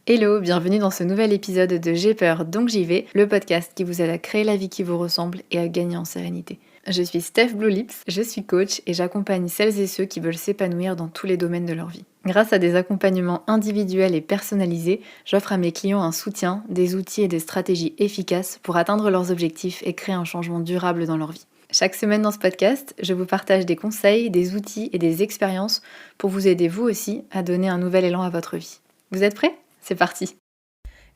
Hello, bienvenue dans ce nouvel épisode de J'ai peur donc j'y vais, le podcast qui vous aide à créer la vie qui vous ressemble et à gagner en sérénité. Je suis Steph Blue Lips, je suis coach et j'accompagne celles et ceux qui veulent s'épanouir dans tous les domaines de leur vie. Grâce à des accompagnements individuels et personnalisés, j'offre à mes clients un soutien, des outils et des stratégies efficaces pour atteindre leurs objectifs et créer un changement durable dans leur vie. Chaque semaine dans ce podcast, je vous partage des conseils, des outils et des expériences pour vous aider vous aussi à donner un nouvel élan à votre vie. Vous êtes prêts ? C'est parti!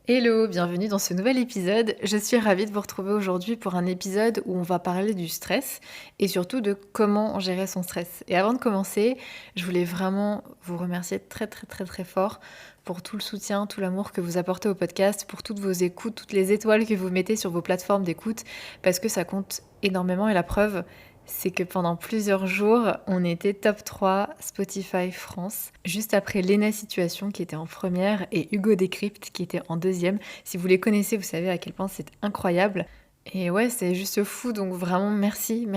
Hello, bienvenue dans ce nouvel épisode. Je suis ravie de vous retrouver aujourd'hui pour un épisode où on va parler du stress et surtout de comment gérer son stress. Et avant de commencer, je voulais vraiment vous remercier très fort pour tout le soutien, tout l'amour que vous apportez au podcast, pour toutes vos écoutes, toutes les étoiles que vous mettez sur vos plateformes d'écoute, parce que ça compte énormément et la preuve, c'est que pendant plusieurs jours, on était top 3 Spotify France, juste après Lena Situation qui était en première et Hugo Décrypte qui était en deuxième. Si vous les connaissez, vous savez à quel point c'est incroyable. Et ouais, c'est juste fou, donc vraiment merci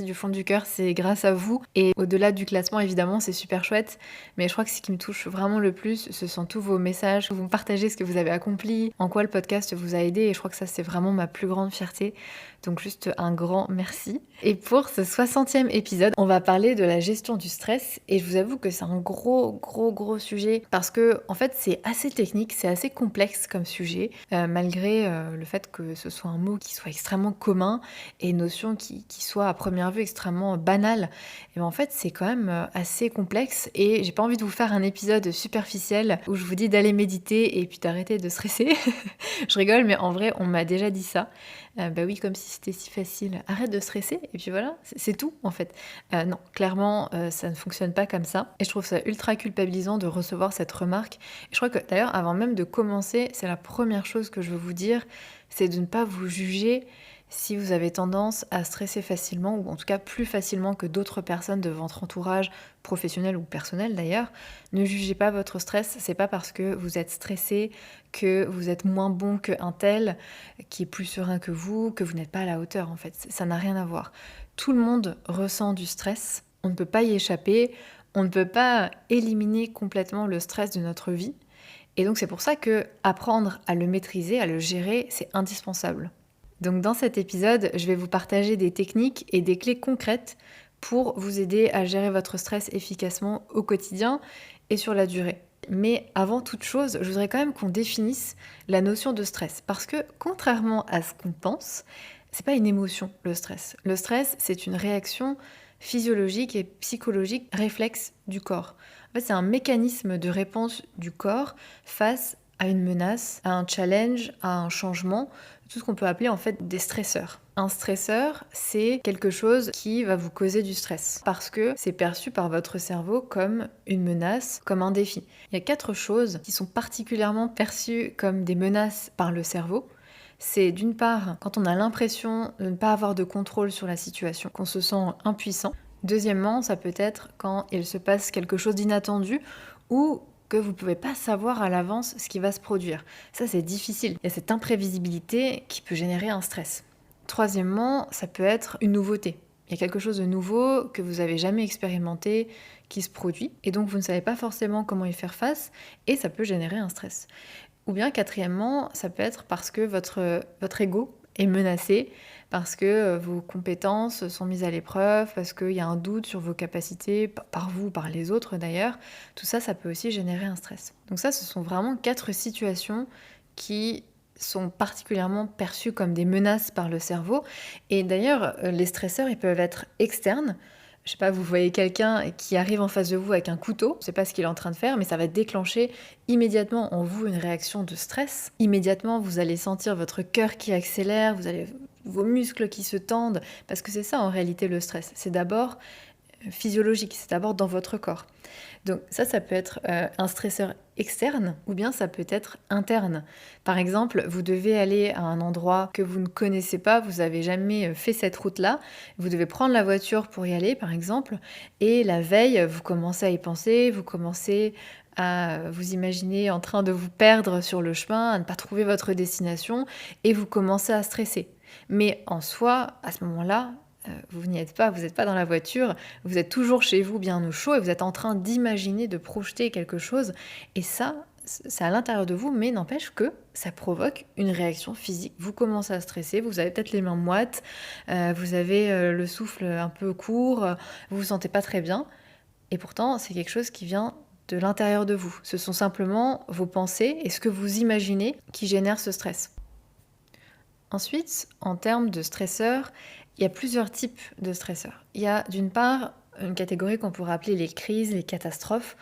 du fond du cœur, c'est grâce à vous. Et au-delà du classement, évidemment, c'est super chouette, mais je crois que ce qui me touche vraiment le plus, ce sont tous vos messages, vous me partagez ce que vous avez accompli, en quoi le podcast vous a aidé, et je crois que ça, c'est vraiment ma plus grande fierté. Donc juste un grand merci. Et pour ce 60e épisode, on va parler de la gestion du stress, et je vous avoue que c'est un gros sujet, parce que en fait, c'est assez technique, c'est assez complexe comme sujet, malgré le fait que ce soit un mot qui soit extrêmement commun et une notion qui soit à première vue extrêmement banale. Et ben en fait, c'est quand même assez complexe et j'ai pas envie de vous faire un épisode superficiel où je vous dis d'aller méditer et puis d'arrêter de stresser. Je rigole, mais en vrai, on m'a déjà dit ça. Bah oui, comme si c'était si facile. Arrête de stresser et puis voilà, c'est tout en fait. Non, clairement, ça ne fonctionne pas comme ça. Et je trouve ça ultra culpabilisant de recevoir cette remarque. Et je crois que d'ailleurs, avant même de commencer, c'est la première chose que je veux vous dire, c'est de ne pas vous juger si vous avez tendance à stresser facilement, ou en tout cas plus facilement que d'autres personnes de votre entourage, professionnel ou personnel d'ailleurs. Ne jugez pas votre stress, c'est pas parce que vous êtes stressé que vous êtes moins bon qu'un tel, qui est plus serein que vous n'êtes pas à la hauteur en fait. Ça n'a rien à voir. Tout le monde ressent du stress, on ne peut pas y échapper, on ne peut pas éliminer complètement le stress de notre vie. Et donc c'est pour ça que apprendre à le maîtriser, à le gérer, c'est indispensable. Donc dans cet épisode, je vais vous partager des techniques et des clés concrètes pour vous aider à gérer votre stress efficacement au quotidien et sur la durée. Mais avant toute chose, je voudrais quand même qu'on définisse la notion de stress. Parce que contrairement à ce qu'on pense, c'est pas une émotion, le stress. Le stress, c'est une réaction physiologique et psychologique réflexe du corps. En fait, c'est un mécanisme de réponse du corps face à une menace, à un challenge, à un changement, tout ce qu'on peut appeler en fait des stresseurs. Un stresseur, c'est quelque chose qui va vous causer du stress parce que c'est perçu par votre cerveau comme une menace, comme un défi. Il y a 4 choses qui sont particulièrement perçues comme des menaces par le cerveau. C'est d'une part quand on a l'impression de ne pas avoir de contrôle sur la situation, qu'on se sent impuissant. Deuxièmement, ça peut être quand il se passe quelque chose d'inattendu ou que vous ne pouvez pas savoir à l'avance ce qui va se produire. Ça, c'est difficile. Il y a cette imprévisibilité qui peut générer un stress. Troisièmement, ça peut être une nouveauté. Il y a quelque chose de nouveau que vous n'avez jamais expérimenté qui se produit et donc vous ne savez pas forcément comment y faire face et ça peut générer un stress. Ou bien quatrièmement, ça peut être parce que votre ego est menacé, parce que vos compétences sont mises à l'épreuve, parce qu'il y a un doute sur vos capacités, par vous, par les autres d'ailleurs. Tout ça, ça peut aussi générer un stress. Donc ça, ce sont vraiment 4 situations qui sont particulièrement perçues comme des menaces par le cerveau. Et d'ailleurs, les stresseurs, ils peuvent être externes. Je sais pas, vous voyez quelqu'un qui arrive en face de vous avec un couteau, je sais pas ce qu'il est en train de faire, mais ça va déclencher immédiatement en vous une réaction de stress. Immédiatement, vous allez sentir votre cœur qui accélère, vos muscles qui se tendent, parce que c'est ça en réalité le stress. C'est d'abord physiologique, c'est d'abord dans votre corps. Donc ça peut être un stresseur externe ou bien ça peut être interne. Par exemple, vous devez aller à un endroit que vous ne connaissez pas, vous n'avez jamais fait cette route-là, vous devez prendre la voiture pour y aller par exemple, et la veille, vous commencez à y penser, vous commencez à vous imaginer en train de vous perdre sur le chemin, à ne pas trouver votre destination, et vous commencez à stresser. Mais en soi, à ce moment-là, vous n'y êtes pas, vous n'êtes pas dans la voiture, vous êtes toujours chez vous bien au chaud et vous êtes en train d'imaginer, de projeter quelque chose. Et ça, c'est à l'intérieur de vous, mais n'empêche que ça provoque une réaction physique. Vous commencez à stresser, vous avez peut-être les mains moites, vous avez le souffle un peu court, vous vous sentez pas très bien. Et pourtant, c'est quelque chose qui vient de l'intérieur de vous. Ce sont simplement vos pensées et ce que vous imaginez qui génère ce stress. Ensuite, en termes de stresseurs, il y a plusieurs types de stresseurs. Il y a d'une part une catégorie qu'on pourrait appeler les crises, les catastrophes.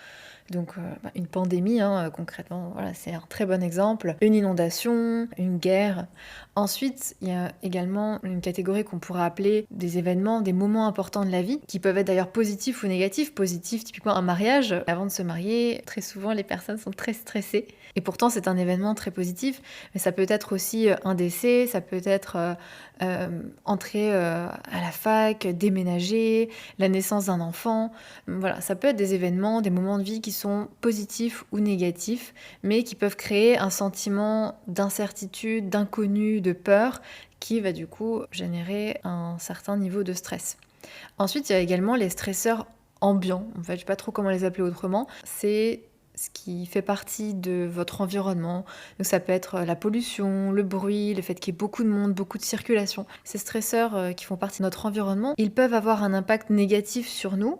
Donc une pandémie, concrètement, voilà, c'est un très bon exemple. Une inondation, une guerre. Ensuite, il y a également une catégorie qu'on pourrait appeler des événements, des moments importants de la vie, qui peuvent être d'ailleurs positifs ou négatifs. Positifs, typiquement un mariage. Avant de se marier, très souvent les personnes sont très stressées. Et pourtant, c'est un événement très positif. Mais ça peut être aussi un décès, ça peut être entrer à la fac, déménager, la naissance d'un enfant. Voilà, ça peut être des événements, des moments de vie qui sont positifs ou négatifs, mais qui peuvent créer un sentiment d'incertitude, d'inconnu, de peur, qui va du coup générer un certain niveau de stress. Ensuite, il y a également les stresseurs ambiants. En fait, je ne sais pas trop comment les appeler autrement. C'est ce qui fait partie de votre environnement. Donc ça peut être la pollution, le bruit, le fait qu'il y ait beaucoup de monde, beaucoup de circulation. Ces stresseurs qui font partie de notre environnement, ils peuvent avoir un impact négatif sur nous,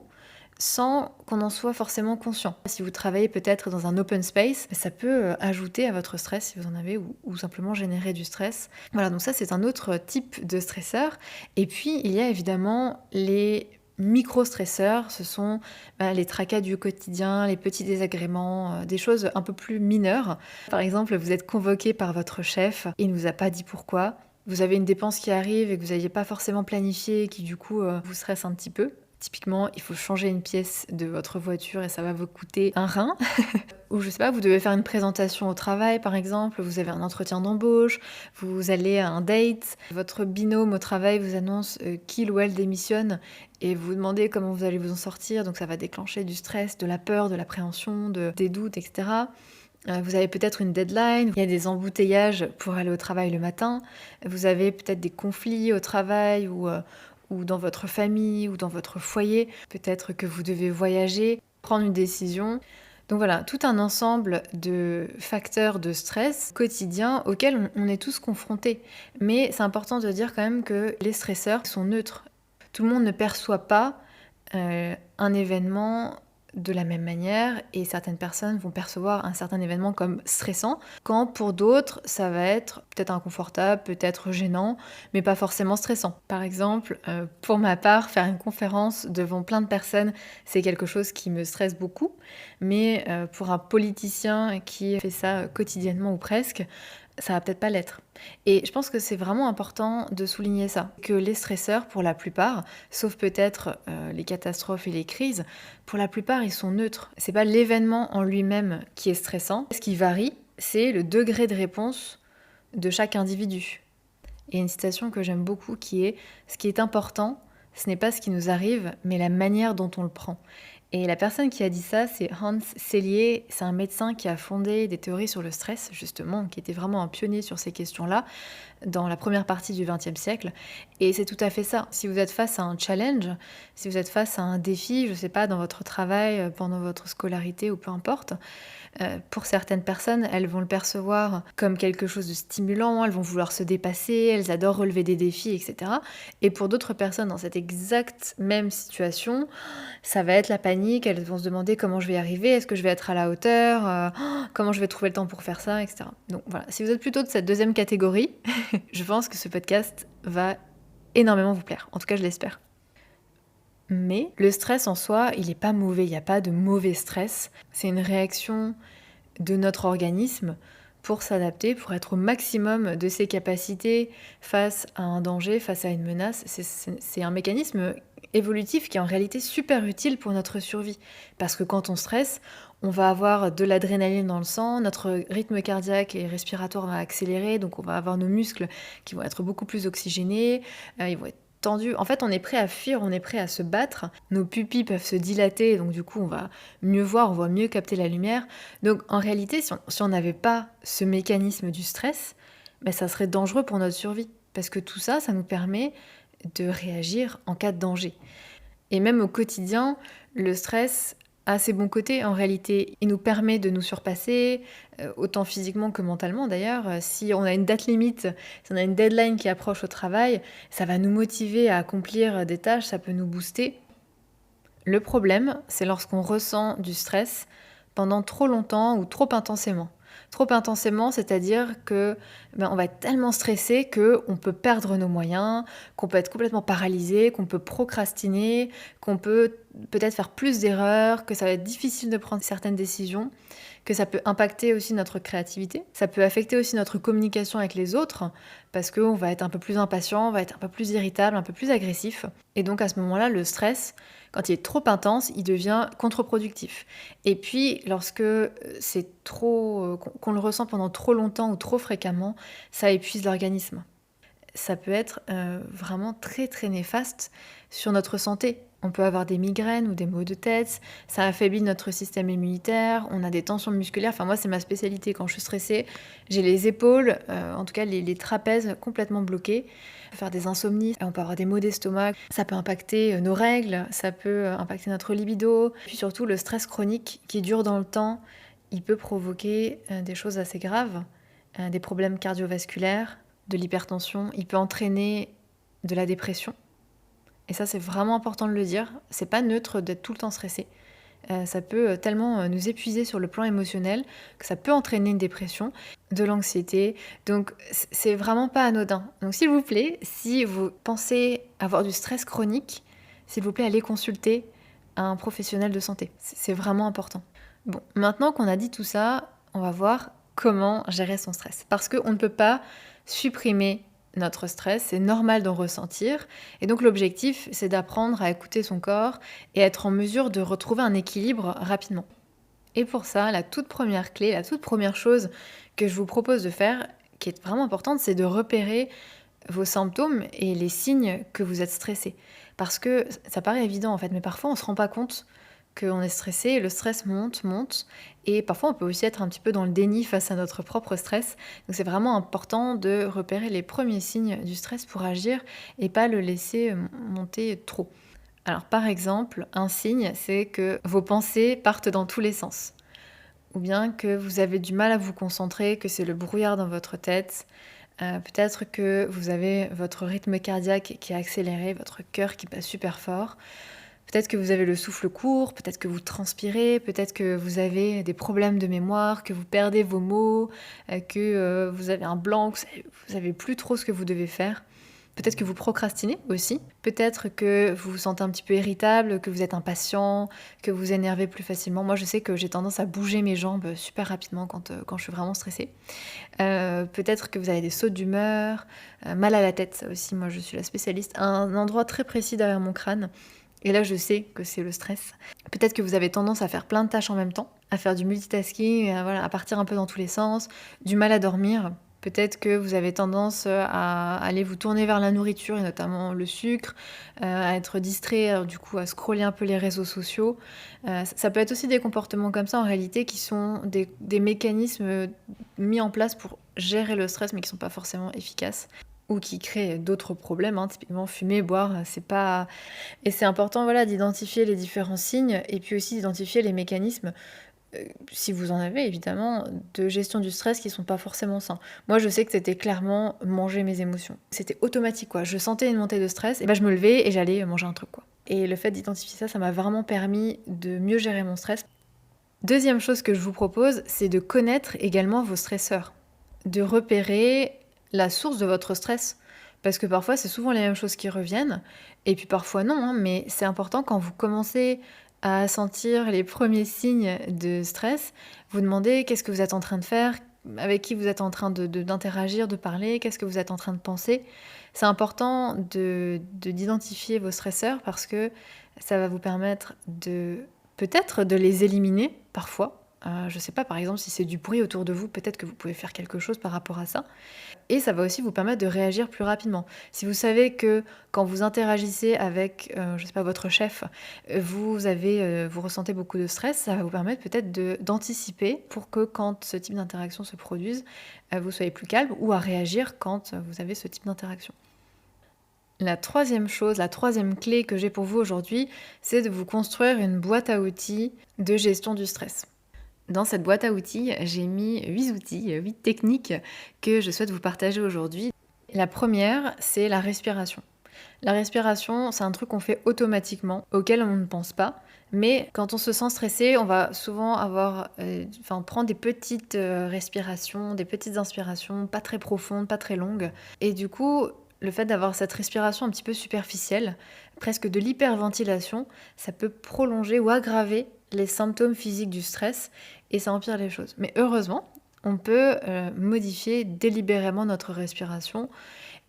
sans qu'on en soit forcément conscient. Si vous travaillez peut-être dans un open space, ça peut ajouter à votre stress si vous en avez ou simplement générer du stress. Voilà, donc ça c'est un autre type de stresseur. Et puis il y a évidemment les micro-stresseurs, ce sont les tracas du quotidien, les petits désagréments, des choses un peu plus mineures. Par exemple, vous êtes convoqué par votre chef, il ne vous a pas dit pourquoi. Vous avez une dépense qui arrive et que vous n'aviez pas forcément planifié et qui du coup vous stresse un petit peu. Typiquement, il faut changer une pièce de votre voiture et ça va vous coûter un rein. Ou je sais pas, vous devez faire une présentation au travail par exemple, vous avez un entretien d'embauche, vous allez à un date, votre binôme au travail vous annonce qu'il ou elle démissionne et vous vous demandez comment vous allez vous en sortir, donc ça va déclencher du stress, de la peur, de l'appréhension, des doutes, etc. Vous avez peut-être une deadline, il y a des embouteillages pour aller au travail le matin, vous avez peut-être des conflits au travail ou dans votre famille ou dans votre foyer. Peut-être que vous devez voyager, prendre une décision. Donc voilà, tout un ensemble de facteurs de stress quotidien auxquels on est tous confrontés. Mais c'est important de dire quand même que les stresseurs sont neutres. Tout le monde ne perçoit pas un événement de la même manière et certaines personnes vont percevoir un certain événement comme stressant quand pour d'autres ça va être peut-être inconfortable, peut-être gênant mais pas forcément stressant. Par exemple, pour ma part, faire une conférence devant plein de personnes c'est quelque chose qui me stresse beaucoup mais pour un politicien qui fait ça quotidiennement ou presque, ça va peut-être pas l'être. Et je pense que c'est vraiment important de souligner ça, que les stresseurs, pour la plupart, sauf peut-être les catastrophes et les crises, pour la plupart, ils sont neutres. C'est pas l'événement en lui-même qui est stressant. Ce qui varie, c'est le degré de réponse de chaque individu. Il y a une citation que j'aime beaucoup qui est « Ce qui est important, ce n'est pas ce qui nous arrive, mais la manière dont on le prend ». Et la personne qui a dit ça, c'est Hans Selye. C'est un médecin qui a fondé des théories sur le stress, justement, qui était vraiment un pionnier sur ces questions-là dans la première partie du XXe siècle. Et c'est tout à fait ça. Si vous êtes face à un challenge, si vous êtes face à un défi, je ne sais pas, dans votre travail, pendant votre scolarité ou peu importe, pour certaines personnes, elles vont le percevoir comme quelque chose de stimulant, elles vont vouloir se dépasser, elles adorent relever des défis, etc. Et pour d'autres personnes dans cette exacte même situation, ça va être la panique, elles vont se demander comment je vais y arriver, est-ce que je vais être à la hauteur, comment je vais trouver le temps pour faire ça, etc. Donc voilà, si vous êtes plutôt de cette deuxième catégorie, je pense que ce podcast va énormément vous plaire. En tout cas, je l'espère. Mais le stress en soi, il n'est pas mauvais, il n'y a pas de mauvais stress. C'est une réaction de notre organisme pour s'adapter, pour être au maximum de ses capacités face à un danger, face à une menace. C'est un mécanisme évolutif qui est en réalité super utile pour notre survie. Parce que quand on stresse, on va avoir de l'adrénaline dans le sang, notre rythme cardiaque et respiratoire va accélérer, donc on va avoir nos muscles qui vont être beaucoup plus oxygénés, ils vont être tendu. En fait, on est prêt à fuir, on est prêt à se battre. Nos pupilles peuvent se dilater, donc du coup, on va mieux voir, on va mieux capter la lumière. Donc, en réalité, si on n'avait pas ce mécanisme du stress, ça serait dangereux pour notre survie. Parce que tout ça, ça nous permet de réagir en cas de danger. Et même au quotidien, le stress a ses bons côtés en réalité. Il nous permet de nous surpasser, autant physiquement que mentalement d'ailleurs. Si on a une date limite, si on a une deadline qui approche au travail, ça va nous motiver à accomplir des tâches, ça peut nous booster. Le problème, c'est lorsqu'on ressent du stress pendant trop longtemps ou trop intensément. Trop intensément, c'est-à-dire que on va être tellement stressé qu'on peut perdre nos moyens, qu'on peut être complètement paralysé, qu'on peut procrastiner, qu'on peut peut-être faire plus d'erreurs, que ça va être difficile de prendre certaines décisions, que ça peut impacter aussi notre créativité. Ça peut affecter aussi notre communication avec les autres, parce qu'on va être un peu plus impatient, on va être un peu plus irritable, un peu plus agressif. Et donc à ce moment-là, le stress, quand il est trop intense, il devient contre-productif. Et puis, lorsque c'est trop, qu'on le ressent pendant trop longtemps ou trop fréquemment, ça épuise l'organisme. Ça peut être vraiment très très néfaste sur notre santé. On peut avoir des migraines ou des maux de tête, ça affaiblit notre système immunitaire, on a des tensions musculaires. Enfin, moi, c'est ma spécialité. Quand je suis stressée, j'ai les épaules, en tout cas les trapèzes complètement bloqués. On peut faire des insomnies, on peut avoir des maux d'estomac, ça peut impacter nos règles, ça peut impacter notre libido. Puis surtout, le stress chronique qui dure dans le temps, il peut provoquer des choses assez graves, des problèmes cardiovasculaires, de l'hypertension, il peut entraîner de la dépression. Et ça, c'est vraiment important de le dire. C'est pas neutre d'être tout le temps stressé. Ça peut tellement nous épuiser sur le plan émotionnel que ça peut entraîner une dépression, de l'anxiété. Donc, c'est vraiment pas anodin. Donc, s'il vous plaît, si vous pensez avoir du stress chronique, s'il vous plaît, allez consulter un professionnel de santé. C'est vraiment important. Bon, maintenant qu'on a dit tout ça, on va voir comment gérer son stress. Parce qu'on ne peut pas supprimer notre stress, c'est normal d'en ressentir. Et donc l'objectif, c'est d'apprendre à écouter son corps et être en mesure de retrouver un équilibre rapidement. Et pour ça, la toute première clé, la toute première chose que je vous propose de faire, qui est vraiment importante, c'est de repérer vos symptômes et les signes que vous êtes stressé. Parce que ça paraît évident en fait, mais parfois on ne se rend pas compte qu'on est stressé, le stress monte, et parfois on peut aussi être un petit peu dans le déni face à notre propre stress. Donc c'est vraiment important de repérer les premiers signes du stress pour agir et pas le laisser monter trop. Alors par exemple, un signe, c'est que vos pensées partent dans tous les sens. Ou bien que vous avez du mal à vous concentrer, que c'est le brouillard dans votre tête. Peut-être que vous avez votre rythme cardiaque qui est accéléré, votre cœur qui bat super fort. Peut-être que vous avez le souffle court, peut-être que vous transpirez, peut-être que vous avez des problèmes de mémoire, que vous perdez vos mots, que vous avez un blanc, que vous savez plus trop ce que vous devez faire. Peut-être que vous procrastinez aussi. Peut-être que vous vous sentez un petit peu irritable, que vous êtes impatient, que vous énervez plus facilement. Moi, je sais que j'ai tendance à bouger mes jambes super rapidement quand je suis vraiment stressée. Peut-être que vous avez des sautes d'humeur, mal à la tête, ça aussi, moi je suis la spécialiste. Un endroit très précis derrière mon crâne. Et là, je sais que c'est le stress. Peut-être que vous avez tendance à faire plein de tâches en même temps, à faire du multitasking, à partir un peu dans tous les sens, du mal à dormir. Peut-être que vous avez tendance à aller vous tourner vers la nourriture, et notamment le sucre, à être distrait, du coup à scroller un peu les réseaux sociaux. Ça peut être aussi des comportements comme ça en réalité qui sont des mécanismes mis en place pour gérer le stress mais qui ne sont pas forcément efficaces ou qui créent d'autres problèmes, typiquement fumer, boire, c'est pas... Et c'est important d'identifier les différents signes et puis aussi d'identifier les mécanismes si vous en avez évidemment, de gestion du stress qui sont pas forcément sains. Moi, je sais que c'était clairement manger mes émotions. C'était automatique, quoi. Je sentais une montée de stress, et je me levais et j'allais manger un truc, quoi. Et le fait d'identifier ça, ça m'a vraiment permis de mieux gérer mon stress. Deuxième chose que je vous propose, c'est de connaître également vos stresseurs. De repérer la source de votre stress. Parce que parfois, c'est souvent les mêmes choses qui reviennent, et puis parfois non, mais c'est important quand vous commencez à sentir les premiers signes de stress, vous demandez qu'est-ce que vous êtes en train de faire, avec qui vous êtes en train d'interagir, de parler, qu'est-ce que vous êtes en train de penser. C'est important d'identifier vos stresseurs parce que ça va vous permettre peut-être de les éliminer parfois. Je ne sais pas, par exemple, si c'est du bruit autour de vous, peut-être que vous pouvez faire quelque chose par rapport à ça. Et ça va aussi vous permettre de réagir plus rapidement. Si vous savez que quand vous interagissez avec, je sais pas, votre chef, vous ressentez beaucoup de stress, ça va vous permettre peut-être d'anticiper pour que quand ce type d'interaction se produise, vous soyez plus calme ou à réagir quand vous avez ce type d'interaction. La troisième chose, la troisième clé que j'ai pour vous aujourd'hui, c'est de vous construire une boîte à outils de gestion du stress. Dans cette boîte à outils, j'ai mis 8 outils, 8 techniques que je souhaite vous partager aujourd'hui. La première, c'est la respiration. La respiration, c'est un truc qu'on fait automatiquement, auquel on ne pense pas. Mais quand on se sent stressé, on va souvent prendre des petites respirations, des petites inspirations, pas très profondes, pas très longues. Et du coup, le fait d'avoir cette respiration un petit peu superficielle, presque de l'hyperventilation, ça peut prolonger ou aggraver les symptômes physiques du stress et ça empire les choses. Mais heureusement, on peut modifier délibérément notre respiration.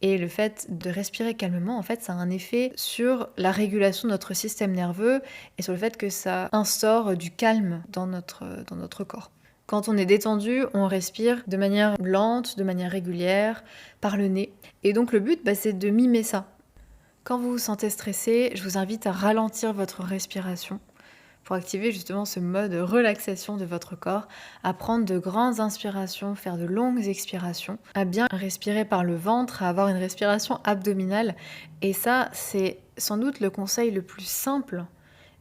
Et le fait de respirer calmement, en fait, ça a un effet sur la régulation de notre système nerveux et sur le fait que ça instaure du calme dans notre corps. Quand on est détendu, on respire de manière lente, de manière régulière, par le nez. Et donc le but, c'est de mimer ça. Quand vous vous sentez stressé, je vous invite à ralentir votre respiration pour activer justement ce mode relaxation de votre corps, à prendre de grandes inspirations, faire de longues expirations, à bien respirer par le ventre, à avoir une respiration abdominale. Et ça, c'est sans doute le conseil le plus simple,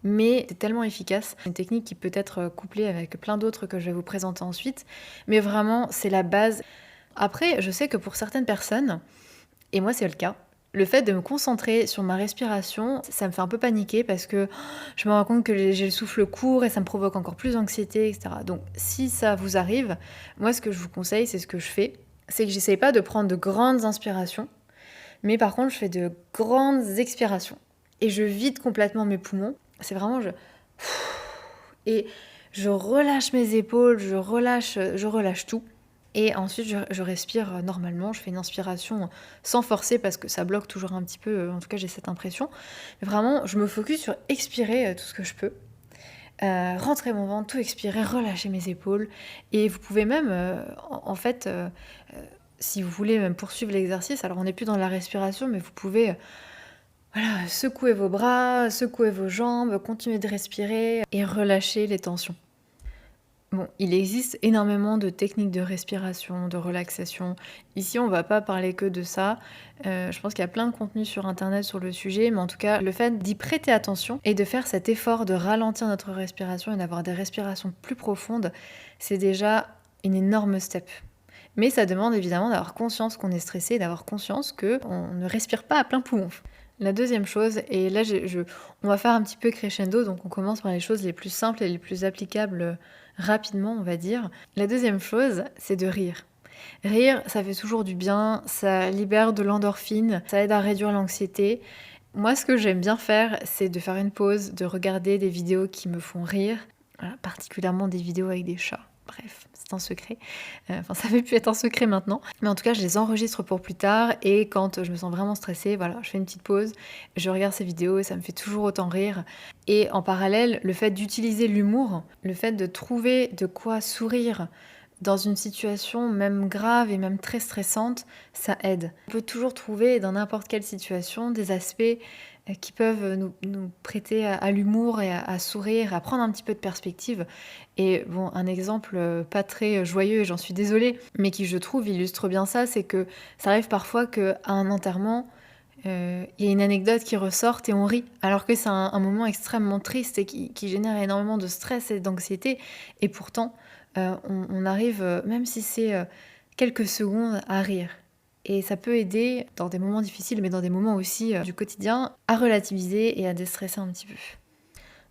mais c'est tellement efficace. C'est une technique qui peut être couplée avec plein d'autres que je vais vous présenter ensuite, mais vraiment, c'est la base. Après, je sais que pour certaines personnes, et moi c'est le cas, le fait de me concentrer sur ma respiration, ça me fait un peu paniquer parce que je me rends compte que j'ai le souffle court et ça me provoque encore plus d'anxiété, etc. Donc si ça vous arrive, moi ce que je vous conseille, c'est ce que je fais, c'est que j'essaye pas de prendre de grandes inspirations, mais par contre je fais de grandes expirations. Et je vide complètement mes poumons. C'est vraiment et je relâche mes épaules, je relâche tout. Et ensuite, je respire normalement, je fais une inspiration sans forcer parce que ça bloque toujours un petit peu, en tout cas j'ai cette impression. Mais vraiment, je me focus sur expirer tout ce que je peux. Rentrer mon ventre, tout expirer, relâcher mes épaules. Et vous pouvez même, si vous voulez même poursuivre l'exercice, alors on n'est plus dans la respiration, mais vous pouvez secouer vos bras, secouer vos jambes, continuer de respirer et relâcher les tensions. Bon, il existe énormément de techniques de respiration, de relaxation. Ici, on va pas parler que de ça. Je pense qu'il y a plein de contenus sur Internet sur le sujet, mais en tout cas, le fait d'y prêter attention et de faire cet effort de ralentir notre respiration et d'avoir des respirations plus profondes, c'est déjà une énorme step. Mais ça demande évidemment d'avoir conscience qu'on est stressé et d'avoir conscience qu'on ne respire pas à plein poumon. La deuxième chose, et là on va faire un petit peu crescendo, donc on commence par les choses les plus simples et les plus applicables rapidement, on va dire. La deuxième chose, c'est de rire. Rire, ça fait toujours du bien, ça libère de l'endorphine, ça aide à réduire l'anxiété. Moi, ce que j'aime bien faire, c'est de faire une pause, de regarder des vidéos qui me font rire, particulièrement des vidéos avec des chats. Bref, c'est un secret. Ça fait plus être un secret maintenant. Mais en tout cas, je les enregistre pour plus tard. Et quand je me sens vraiment stressée, je fais une petite pause. Je regarde ces vidéos et ça me fait toujours autant rire. Et en parallèle, le fait d'utiliser l'humour, le fait de trouver de quoi sourire dans une situation même grave et même très stressante, ça aide. On peut toujours trouver dans n'importe quelle situation des aspects qui peuvent nous prêter à l'humour et à sourire, à prendre un petit peu de perspective. Et bon, un exemple pas très joyeux, et j'en suis désolée, mais qui je trouve illustre bien ça, c'est que ça arrive parfois qu'à un enterrement, il y a une anecdote qui ressorte et on rit, alors que c'est un moment extrêmement triste et qui génère énormément de stress et d'anxiété. Et pourtant, on arrive, même si c'est quelques secondes, à rire. Et ça peut aider dans des moments difficiles, mais dans des moments aussi du quotidien, à relativiser et à déstresser un petit peu.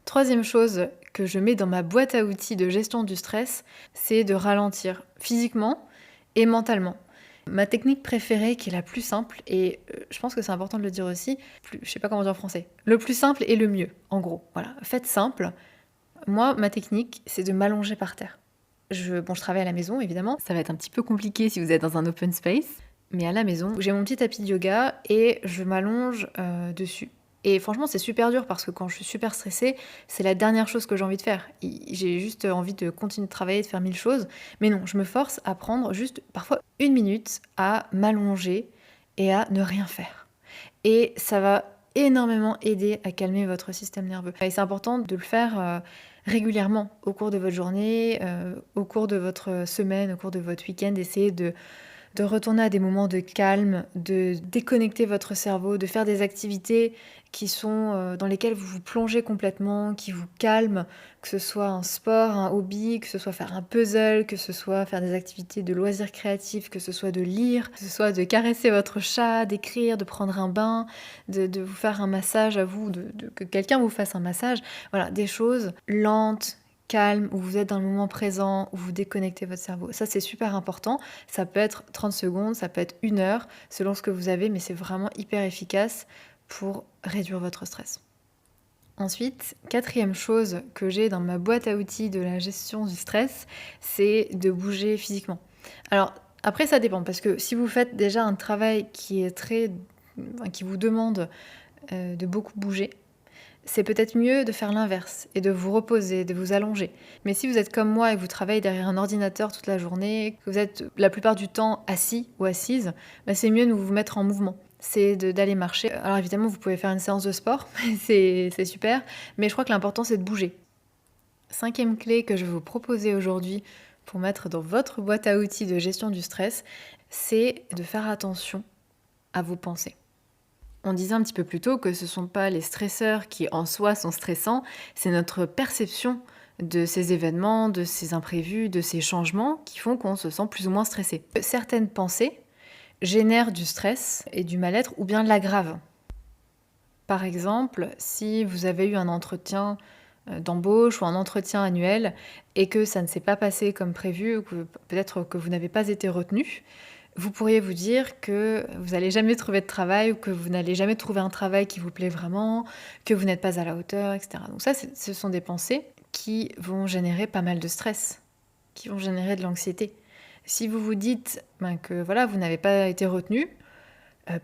Troisième chose que je mets dans ma boîte à outils de gestion du stress, c'est de ralentir physiquement et mentalement. Ma technique préférée, qui est la plus simple, et je pense que c'est important de le dire aussi, je sais pas comment dire en français, le plus simple et le mieux, en gros. Voilà, faites simple. Moi, ma technique, c'est de m'allonger par terre. Je travaille à la maison, évidemment. Ça va être un petit peu compliqué si vous êtes dans un open space. Mais à la maison, j'ai mon petit tapis de yoga et je m'allonge dessus. Et franchement, c'est super dur parce que quand je suis super stressée, c'est la dernière chose que j'ai envie de faire. J'ai juste envie de continuer de travailler, de faire 1000 choses. Mais non, je me force à prendre juste parfois 1 minute à m'allonger et à ne rien faire. Et ça va énormément aider à calmer votre système nerveux. Et c'est important de le faire régulièrement au cours de votre journée, au cours de votre semaine, au cours de votre week-end. Essayez de de retourner à des moments de calme, de déconnecter votre cerveau, de faire des activités qui sont dans lesquelles vous vous plongez complètement, qui vous calment, que ce soit un sport, un hobby, que ce soit faire un puzzle, que ce soit faire des activités de loisirs créatifs, que ce soit de lire, que ce soit de caresser votre chat, d'écrire, de prendre un bain, de vous faire un massage à vous, que quelqu'un vous fasse un massage. Voilà, des choses lentes, calmes, où vous êtes dans le moment présent, où vous déconnectez votre cerveau. Ça, c'est super important. Ça peut être 30 secondes, ça peut être 1 heure, selon ce que vous avez, mais c'est vraiment hyper efficace pour réduire votre stress. Ensuite, 4e chose que j'ai dans ma boîte à outils de la gestion du stress, c'est de bouger physiquement. Alors, après, ça dépend, parce que si vous faites déjà un travail qui vous demande de beaucoup bouger, c'est peut-être mieux de faire l'inverse et de vous reposer, de vous allonger. Mais si vous êtes comme moi et que vous travaillez derrière un ordinateur toute la journée, que vous êtes la plupart du temps assis ou assise, c'est mieux de vous mettre en mouvement. C'est d'aller marcher. Alors évidemment, vous pouvez faire une séance de sport, c'est super, mais je crois que l'important, c'est de bouger. 5e clé que je vais vous proposer aujourd'hui pour mettre dans votre boîte à outils de gestion du stress, c'est de faire attention à vos pensées. On disait un petit peu plus tôt que ce ne sont pas les stresseurs qui en soi sont stressants, c'est notre perception de ces événements, de ces imprévus, de ces changements qui font qu'on se sent plus ou moins stressé. Certaines pensées génèrent du stress et du mal-être ou bien l'aggravent. Par exemple, si vous avez eu un entretien d'embauche ou un entretien annuel et que ça ne s'est pas passé comme prévu, ou que peut-être que vous n'avez pas été retenu, vous pourriez vous dire que vous n'allez jamais trouver de travail ou que vous n'allez jamais trouver un travail qui vous plaît vraiment, que vous n'êtes pas à la hauteur, etc. Donc ça, ce sont des pensées qui vont générer pas mal de stress, qui vont générer de l'anxiété. Si vous vous dites que voilà, vous n'avez pas été retenu,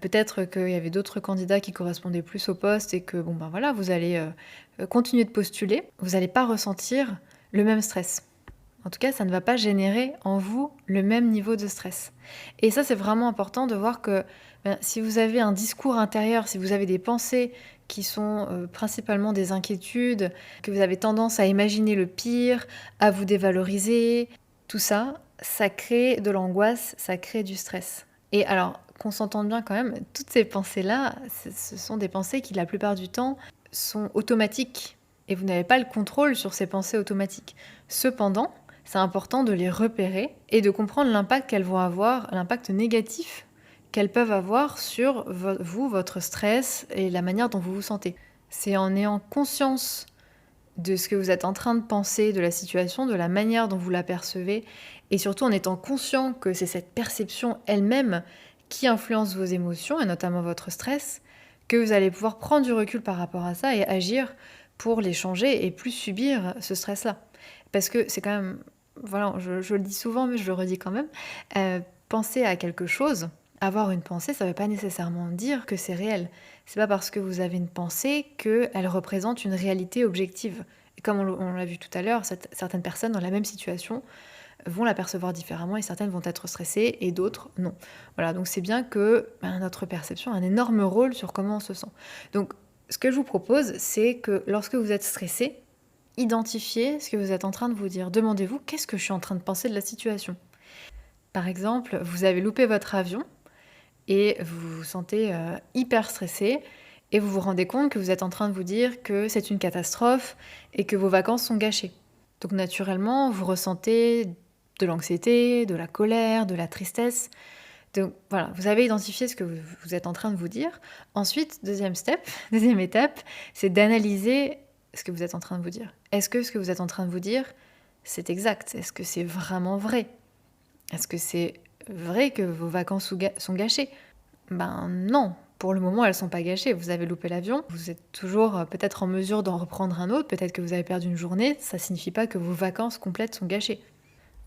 peut-être qu'il y avait d'autres candidats qui correspondaient plus au poste et que voilà, vous allez continuer de postuler, vous n'allez pas ressentir le même stress. En tout cas, ça ne va pas générer en vous le même niveau de stress. Et ça, c'est vraiment important de voir que si vous avez un discours intérieur, si vous avez des pensées qui sont principalement des inquiétudes, que vous avez tendance à imaginer le pire, à vous dévaloriser, tout ça, ça crée de l'angoisse, ça crée du stress. Et alors, qu'on s'entende bien quand même, toutes ces pensées-là, ce sont des pensées qui, la plupart du temps, sont automatiques. Et vous n'avez pas le contrôle sur ces pensées automatiques. Cependant, c'est important de les repérer et de comprendre l'impact qu'elles vont avoir, l'impact négatif qu'elles peuvent avoir sur vous, votre stress et la manière dont vous vous sentez. C'est en ayant conscience de ce que vous êtes en train de penser, de la situation, de la manière dont vous la percevez, et surtout en étant conscient que c'est cette perception elle-même qui influence vos émotions, et notamment votre stress, que vous allez pouvoir prendre du recul par rapport à ça et agir pour les changer et plus subir ce stress-là. Parce que c'est quand même, voilà, je le dis souvent, mais je le redis quand même, penser à quelque chose, avoir une pensée, ça ne veut pas nécessairement dire que c'est réel. C'est pas parce que vous avez une pensée qu'elle représente une réalité objective. Et comme on l'a vu tout à l'heure, certaines personnes dans la même situation vont la percevoir différemment et certaines vont être stressées et d'autres non. Voilà, donc c'est bien que notre perception a un énorme rôle sur comment on se sent. Donc ce que je vous propose, c'est que lorsque vous êtes stressé, identifiez ce que vous êtes en train de vous dire. Demandez-vous qu'est-ce que je suis en train de penser de la situation. Par exemple, vous avez loupé votre avion et vous vous sentez hyper stressé et vous vous rendez compte que vous êtes en train de vous dire que c'est une catastrophe et que vos vacances sont gâchées. Donc naturellement, vous ressentez de l'anxiété, de la colère, de la tristesse. Donc voilà, vous avez identifié ce que vous êtes en train de vous dire. Ensuite, deuxième étape, c'est d'analyser ce que vous êtes en train de vous dire. Est-ce que ce que vous êtes en train de vous dire, c'est exact? Est-ce que c'est vraiment vrai? Est-ce que c'est vrai que vos vacances sont gâchées? Non, pour le moment elles ne sont pas gâchées. Vous avez loupé l'avion, vous êtes toujours peut-être en mesure d'en reprendre un autre, peut-être que vous avez perdu une journée, ça ne signifie pas que vos vacances complètes sont gâchées.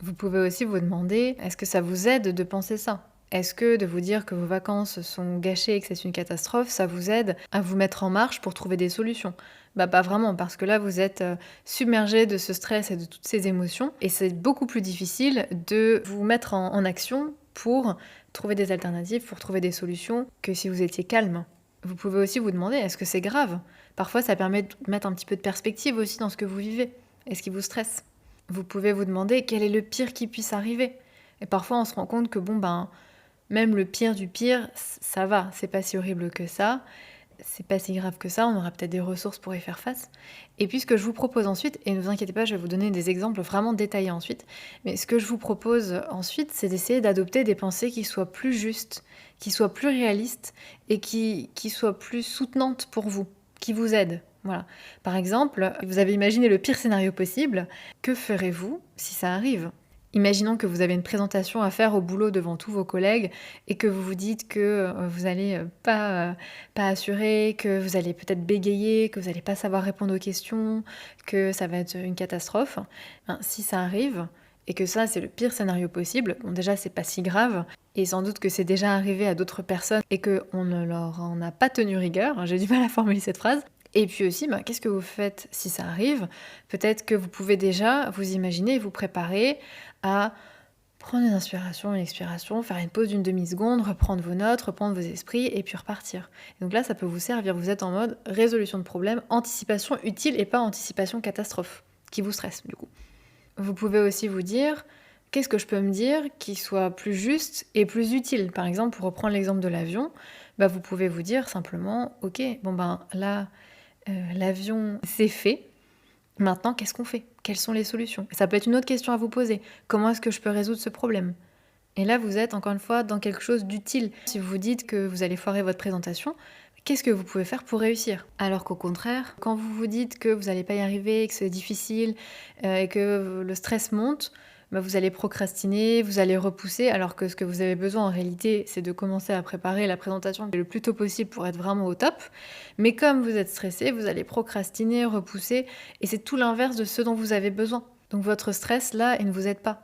Vous pouvez aussi vous demander, est-ce que ça vous aide de penser ça? Est-ce que de vous dire que vos vacances sont gâchées et que c'est une catastrophe, ça vous aide à vous mettre en marche pour trouver des solutions? Pas vraiment, parce que là vous êtes submergé de ce stress et de toutes ces émotions, et c'est beaucoup plus difficile de vous mettre en action pour trouver des alternatives, pour trouver des solutions, que si vous étiez calme. Vous pouvez aussi vous demander, est-ce que c'est grave? Parfois ça permet de mettre un petit peu de perspective aussi dans ce que vous vivez et ce qui vous stresse. Vous pouvez vous demander quel est le pire qui puisse arriver. Et parfois on se rend compte que Même le pire du pire, ça va, c'est pas si horrible que ça, c'est pas si grave que ça, on aura peut-être des ressources pour y faire face. Et puis ce que je vous propose ensuite, et ne vous inquiétez pas, je vais vous donner des exemples vraiment détaillés ensuite, mais ce que je vous propose ensuite, c'est d'essayer d'adopter des pensées qui soient plus justes, qui soient plus réalistes et qui soient plus soutenantes pour vous, qui vous aident. Voilà. Par exemple, vous avez imaginé le pire scénario possible, que ferez-vous si ça arrive? Imaginons que vous avez une présentation à faire au boulot devant tous vos collègues et que vous vous dites que vous allez pas assurer, que vous allez peut-être bégayer, que vous n'allez pas savoir répondre aux questions, que ça va être une catastrophe. Ben, si ça arrive et que ça c'est le pire scénario possible, bon déjà c'est pas si grave et sans doute que c'est déjà arrivé à d'autres personnes et qu'on ne leur en a pas tenu rigueur, j'ai du mal à formuler cette phrase. Et puis aussi, ben, qu'est-ce que vous faites si ça arrive? Peut-être que vous pouvez déjà vous imaginer et vous préparer à prendre une inspiration, une expiration, faire une pause d'une demi-seconde, reprendre vos notes, reprendre vos esprits et puis repartir. Et donc là, ça peut vous servir. Vous êtes en mode résolution de problème, anticipation utile et pas anticipation catastrophe, qui vous stresse du coup. Vous pouvez aussi vous dire, qu'est-ce que je peux me dire qui soit plus juste et plus utile? Par exemple, pour reprendre l'exemple de l'avion, bah, vous pouvez vous dire simplement, ok, bon ben là, l'avion c'est fait. Maintenant, qu'est-ce qu'on fait? Quelles sont les solutions? Ça peut être une autre question à vous poser. Comment est-ce que je peux résoudre ce problème? Et là, vous êtes encore une fois dans quelque chose d'utile. Si vous vous dites que vous allez foirer votre présentation, qu'est-ce que vous pouvez faire pour réussir? Alors qu'au contraire, quand vous vous dites que vous n'allez pas y arriver, que c'est difficile et que le stress monte, bah, vous allez procrastiner, vous allez repousser, alors que ce que vous avez besoin en réalité, c'est de commencer à préparer la présentation le plus tôt possible pour être vraiment au top. Mais comme vous êtes stressé, vous allez procrastiner, repousser, et c'est tout l'inverse de ce dont vous avez besoin. Donc votre stress, là, il ne vous aide pas.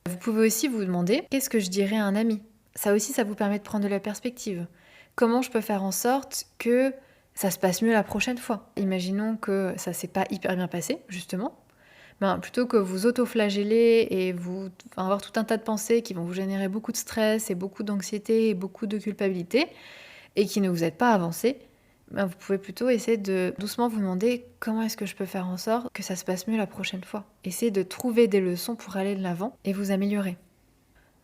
Vous pouvez aussi vous demander, qu'est-ce que je dirais à un ami? Ça aussi, ça vous permet de prendre de la perspective. Comment je peux faire en sorte que ça se passe mieux la prochaine fois? Imaginons que ça s'est pas hyper bien passé, justement. Ben, plutôt que vous auto-flageller et vous avoir tout un tas de pensées qui vont vous générer beaucoup de stress et beaucoup d'anxiété et beaucoup de culpabilité et qui ne vous aident pas à avancer, ben, vous pouvez plutôt essayer de doucement vous demander comment est-ce que je peux faire en sorte que ça se passe mieux la prochaine fois. Essayez de trouver des leçons pour aller de l'avant et vous améliorer.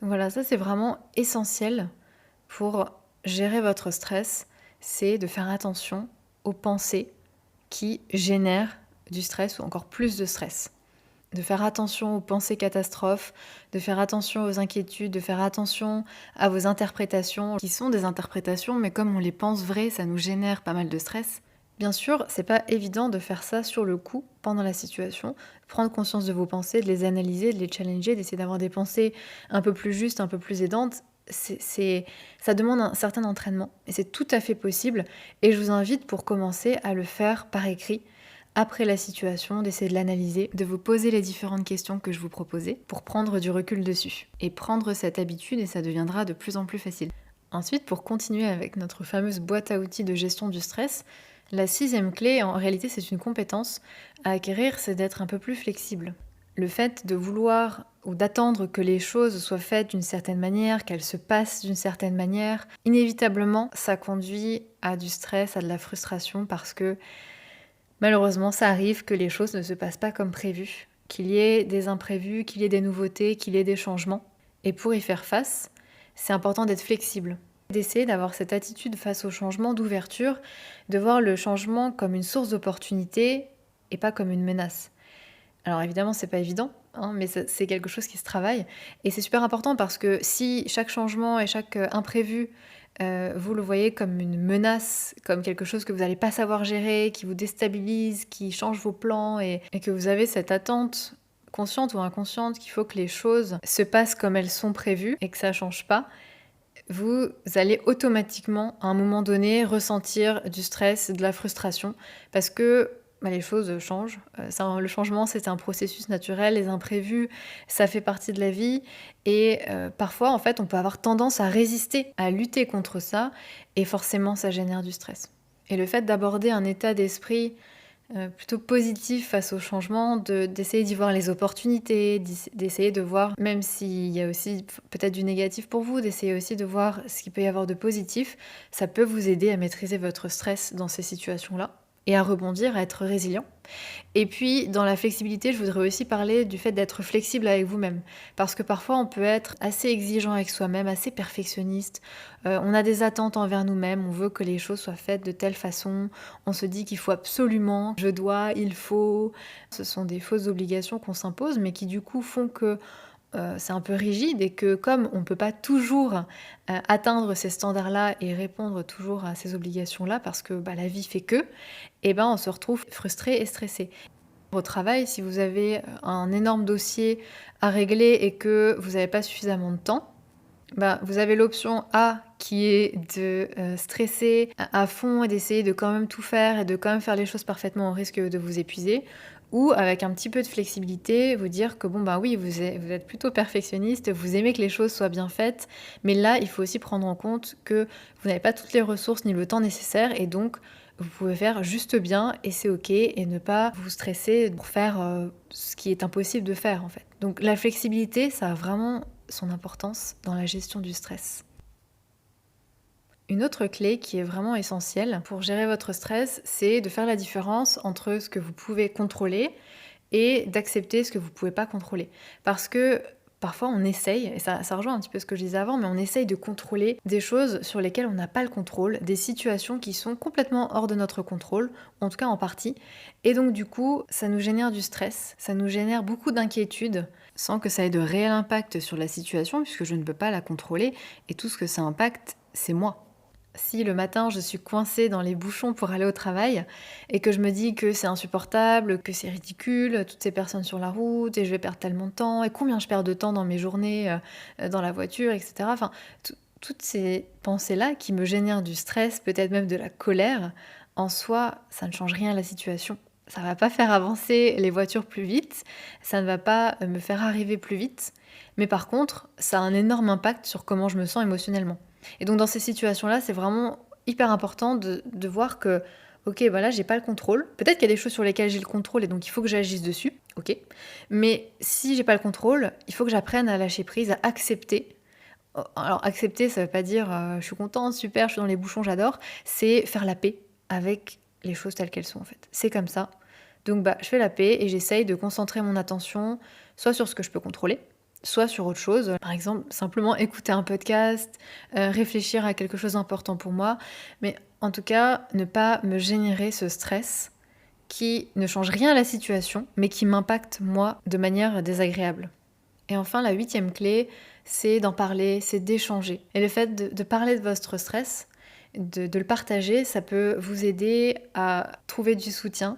Voilà, ça c'est vraiment essentiel pour gérer votre stress, c'est de faire attention aux pensées qui génèrent du stress ou encore plus de stress. De faire attention aux pensées catastrophes, de faire attention aux inquiétudes, de faire attention à vos interprétations, qui sont des interprétations, mais comme on les pense vraies, ça nous génère pas mal de stress. Bien sûr, c'est pas évident de faire ça sur le coup, pendant la situation, prendre conscience de vos pensées, de les analyser, de les challenger, d'essayer d'avoir des pensées un peu plus justes, un peu plus aidantes. Ça demande un certain entraînement, et c'est tout à fait possible, et je vous invite pour commencer à le faire par écrit, après la situation, d'essayer de l'analyser, de vous poser les différentes questions que je vous proposais pour prendre du recul dessus. Et prendre cette habitude et ça deviendra de plus en plus facile. Ensuite, pour continuer avec notre fameuse boîte à outils de gestion du stress, la 6e clé, en réalité c'est une compétence à acquérir, c'est d'être un peu plus flexible. Le fait de vouloir ou d'attendre que les choses soient faites d'une certaine manière, qu'elles se passent d'une certaine manière, inévitablement ça conduit à du stress, à de la frustration parce que malheureusement, ça arrive que les choses ne se passent pas comme prévu, qu'il y ait des imprévus, qu'il y ait des nouveautés, qu'il y ait des changements. Et pour y faire face, c'est important d'être flexible, d'essayer d'avoir cette attitude face au changement d'ouverture, de voir le changement comme une source d'opportunité et pas comme une menace. Alors évidemment, c'est pas évident, mais c'est quelque chose qui se travaille. Et c'est super important parce que si chaque changement et chaque imprévu, vous le voyez comme une menace, comme quelque chose que vous n'allez pas savoir gérer, qui vous déstabilise, qui change vos plans, et que vous avez cette attente consciente ou inconsciente qu'il faut que les choses se passent comme elles sont prévues et que ça ne change pas, vous allez automatiquement, à un moment donné, ressentir du stress, de la frustration, parce que les choses changent. Le changement, c'est un processus naturel, les imprévus, ça fait partie de la vie. Et parfois, en fait, on peut avoir tendance à résister, à lutter contre ça, et forcément, ça génère du stress. Et le fait d'aborder un état d'esprit plutôt positif face au changement, d'essayer d'y voir les opportunités, d'essayer de voir, même s'il y a aussi peut-être du négatif pour vous, d'essayer aussi de voir ce qu'il peut y avoir de positif, ça peut vous aider à maîtriser votre stress dans ces situations-là. et à rebondir, à être résilient. Et puis, dans la flexibilité, je voudrais aussi parler du fait d'être flexible avec vous-même. Parce que parfois, on peut être assez exigeant avec soi-même, assez perfectionniste. On a des attentes envers nous-mêmes, on veut que les choses soient faites de telle façon. On se dit qu'il faut absolument, je dois, il faut. Ce sont des fausses obligations qu'on s'impose, mais qui du coup font que c'est un peu rigide et que comme on ne peut pas toujours atteindre ces standards-là et répondre toujours à ces obligations-là parce que la vie fait que, eh ben, on se retrouve frustré et stressé. Au travail, si vous avez un énorme dossier à régler et que vous n'avez pas suffisamment de temps, vous avez l'option A qui est de stresser à fond et d'essayer de quand même tout faire et de quand même faire les choses parfaitement au risque de vous épuiser. Ou avec un petit peu de flexibilité, vous dire que oui, vous êtes plutôt perfectionniste, vous aimez que les choses soient bien faites, mais là, il faut aussi prendre en compte que vous n'avez pas toutes les ressources ni le temps nécessaire, et donc vous pouvez faire juste bien, et c'est ok, et ne pas vous stresser pour faire ce qui est impossible de faire en fait. Donc la flexibilité, ça a vraiment son importance dans la gestion du stress. Une autre clé qui est vraiment essentielle pour gérer votre stress, c'est de faire la différence entre ce que vous pouvez contrôler et d'accepter ce que vous ne pouvez pas contrôler. Parce que parfois on essaye, et ça rejoint un petit peu ce que je disais avant, mais on essaye de contrôler des choses sur lesquelles on n'a pas le contrôle, des situations qui sont complètement hors de notre contrôle, en tout cas en partie. Et donc du coup, ça nous génère du stress, ça nous génère beaucoup d'inquiétude, sans que ça ait de réel impact sur la situation, puisque je ne peux pas la contrôler, et tout ce que ça impacte, c'est moi. Si le matin je suis coincée dans les bouchons pour aller au travail et que je me dis que c'est insupportable, que c'est ridicule, toutes ces personnes sur la route et je vais perdre tellement de temps et combien je perds de temps dans mes journées dans la voiture, etc. Enfin, toutes ces pensées-là qui me génèrent du stress, peut-être même de la colère, en soi, ça ne change rien à la situation. Ça ne va pas faire avancer les voitures plus vite, ça ne va pas me faire arriver plus vite, mais par contre, ça a un énorme impact sur comment je me sens émotionnellement. Et donc dans ces situations-là, c'est vraiment hyper important de voir que, ok, là, j'ai pas le contrôle. Peut-être qu'il y a des choses sur lesquelles j'ai le contrôle et donc il faut que j'agisse dessus, ok. Mais si j'ai pas le contrôle, il faut que j'apprenne à lâcher prise, à accepter. Alors accepter, ça veut pas dire je suis contente, super, je suis dans les bouchons, j'adore. C'est faire la paix avec les choses telles qu'elles sont en fait. C'est comme ça. Donc je fais la paix et j'essaye de concentrer mon attention soit sur ce que je peux contrôler, soit sur autre chose. Par exemple, simplement écouter un podcast, réfléchir à quelque chose d'important pour moi. Mais en tout cas, ne pas me générer ce stress qui ne change rien à la situation, mais qui m'impacte moi de manière désagréable. Et enfin, la 8e clé, c'est d'en parler, c'est d'échanger. Et le fait de parler de votre stress, de le partager, ça peut vous aider à trouver du soutien,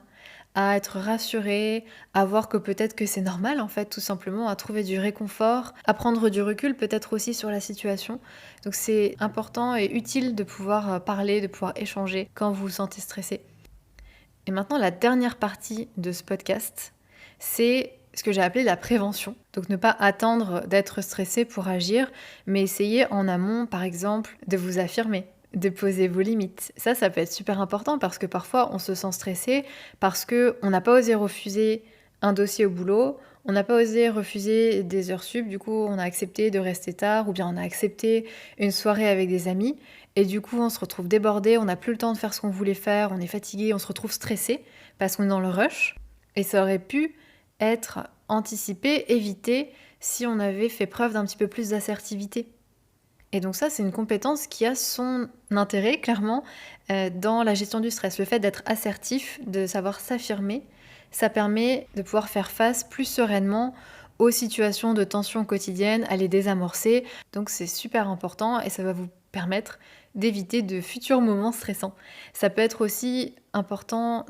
à être rassuré, à voir que peut-être que c'est normal en fait, tout simplement, à trouver du réconfort, à prendre du recul peut-être aussi sur la situation. Donc c'est important et utile de pouvoir parler, de pouvoir échanger quand vous vous sentez stressé. Et maintenant, la dernière partie de ce podcast, c'est ce que j'ai appelé la prévention. Donc ne pas attendre d'être stressé pour agir, mais essayer en amont, par exemple, de vous affirmer, de poser vos limites. Ça peut être super important parce que parfois on se sent stressé parce qu'on n'a pas osé refuser un dossier au boulot, on n'a pas osé refuser des heures sup, du coup on a accepté de rester tard ou bien on a accepté une soirée avec des amis et du coup on se retrouve débordé, on n'a plus le temps de faire ce qu'on voulait faire, on est fatigué, on se retrouve stressé parce qu'on est dans le rush et ça aurait pu être anticipé, évité si on avait fait preuve d'un petit peu plus d'assertivité. Et donc ça, c'est une compétence qui a son intérêt, clairement, dans la gestion du stress. Le fait d'être assertif, de savoir s'affirmer, ça permet de pouvoir faire face plus sereinement aux situations de tension quotidienne, à les désamorcer. Donc c'est super important et ça va vous permettre d'éviter de futurs moments stressants. Ça peut être aussi important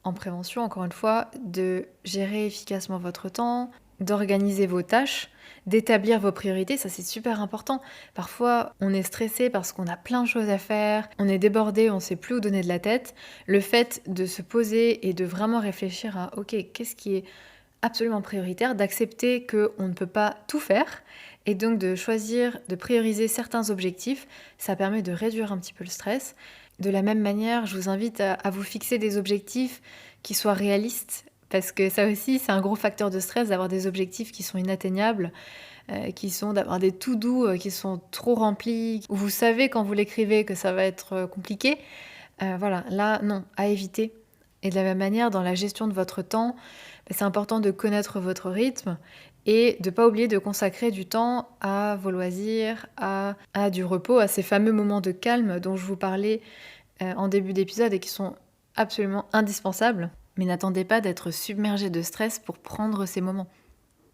en prévention, encore une fois, de gérer efficacement votre temps, d'organiser vos tâches, d'établir vos priorités, ça c'est super important. Parfois, on est stressé parce qu'on a plein de choses à faire, on est débordé, on ne sait plus où donner de la tête. Le fait de se poser et de vraiment réfléchir à ok, qu'est-ce qui est absolument prioritaire, d'accepter qu'on ne peut pas tout faire et donc de choisir, de prioriser certains objectifs, ça permet de réduire un petit peu le stress. De la même manière, je vous invite à vous fixer des objectifs qui soient réalistes, parce que ça aussi, c'est un gros facteur de stress d'avoir des objectifs qui sont inatteignables, qui sont d'avoir des to-do qui sont trop remplis, où vous savez quand vous l'écrivez que ça va être compliqué. Voilà, là, non, à éviter. Et de la même manière, dans la gestion de votre temps, c'est important de connaître votre rythme et de ne pas oublier de consacrer du temps à vos loisirs, à du repos, à ces fameux moments de calme dont je vous parlais en début d'épisode et qui sont absolument indispensables. Mais n'attendez pas d'être submergé de stress pour prendre ces moments.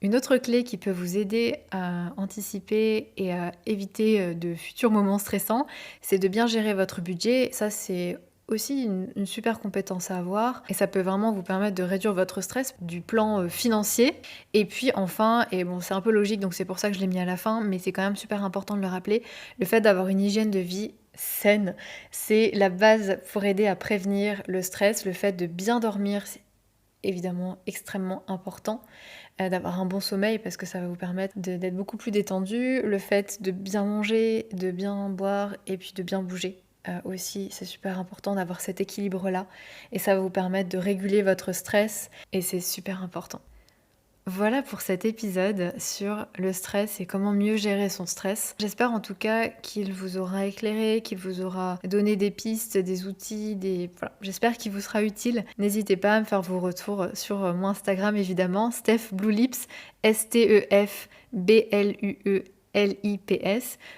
Une autre clé qui peut vous aider à anticiper et à éviter de futurs moments stressants, c'est de bien gérer votre budget. Ça, c'est aussi une super compétence à avoir et ça peut vraiment vous permettre de réduire votre stress du plan financier. Et puis enfin, et bon, c'est un peu logique, donc c'est pour ça que je l'ai mis à la fin, mais c'est quand même super important de le rappeler, le fait d'avoir une hygiène de vie saine, c'est la base pour aider à prévenir le stress. Le fait de bien dormir, c'est évidemment extrêmement important, d'avoir un bon sommeil parce que ça va vous permettre d'être beaucoup plus détendu. Le fait de bien manger, de bien boire et puis de bien bouger. Aussi, c'est super important d'avoir cet équilibre-là et ça va vous permettre de réguler votre stress et c'est super important. Voilà pour cet épisode sur le stress et comment mieux gérer son stress. J'espère en tout cas qu'il vous aura éclairé, qu'il vous aura donné des pistes, des outils, Voilà. J'espère qu'il vous sera utile. N'hésitez pas à me faire vos retours sur mon Instagram évidemment, Steph Blue Lips, STEF BLUELIPS,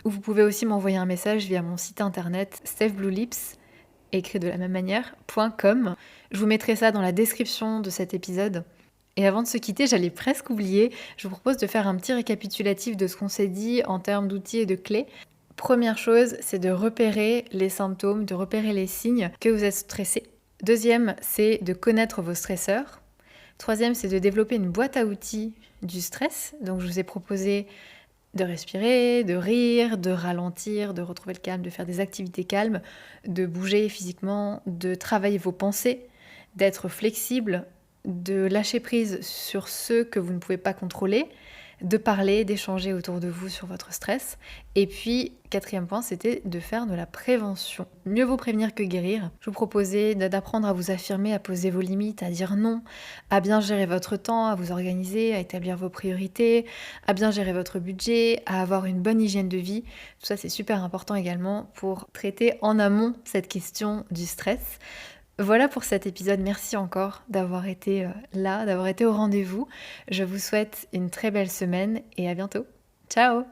ou vous pouvez aussi m'envoyer un message via mon site internet stephbluelips, écrit de la même manière, .com. Je vous mettrai ça dans la description de cet épisode. Et avant de se quitter, j'allais presque oublier, je vous propose de faire un petit récapitulatif de ce qu'on s'est dit en termes d'outils et de clés. Première chose, c'est de repérer les symptômes, de repérer les signes que vous êtes stressé. Deuxième, c'est de connaître vos stresseurs. Troisième, c'est de développer une boîte à outils du stress. Donc je vous ai proposé de respirer, de rire, de ralentir, de retrouver le calme, de faire des activités calmes, de bouger physiquement, de travailler vos pensées, d'être flexible, de lâcher prise sur ceux que vous ne pouvez pas contrôler, de parler, d'échanger autour de vous sur votre stress. Et puis, quatrième point, c'était de faire de la prévention. Mieux vaut prévenir que guérir. Je vous proposais d'apprendre à vous affirmer, à poser vos limites, à dire non, à bien gérer votre temps, à vous organiser, à établir vos priorités, à bien gérer votre budget, à avoir une bonne hygiène de vie. Tout ça, c'est super important également pour traiter en amont cette question du stress. Voilà pour cet épisode, merci encore d'avoir été là, d'avoir été au rendez-vous. Je vous souhaite une très belle semaine et à bientôt. Ciao!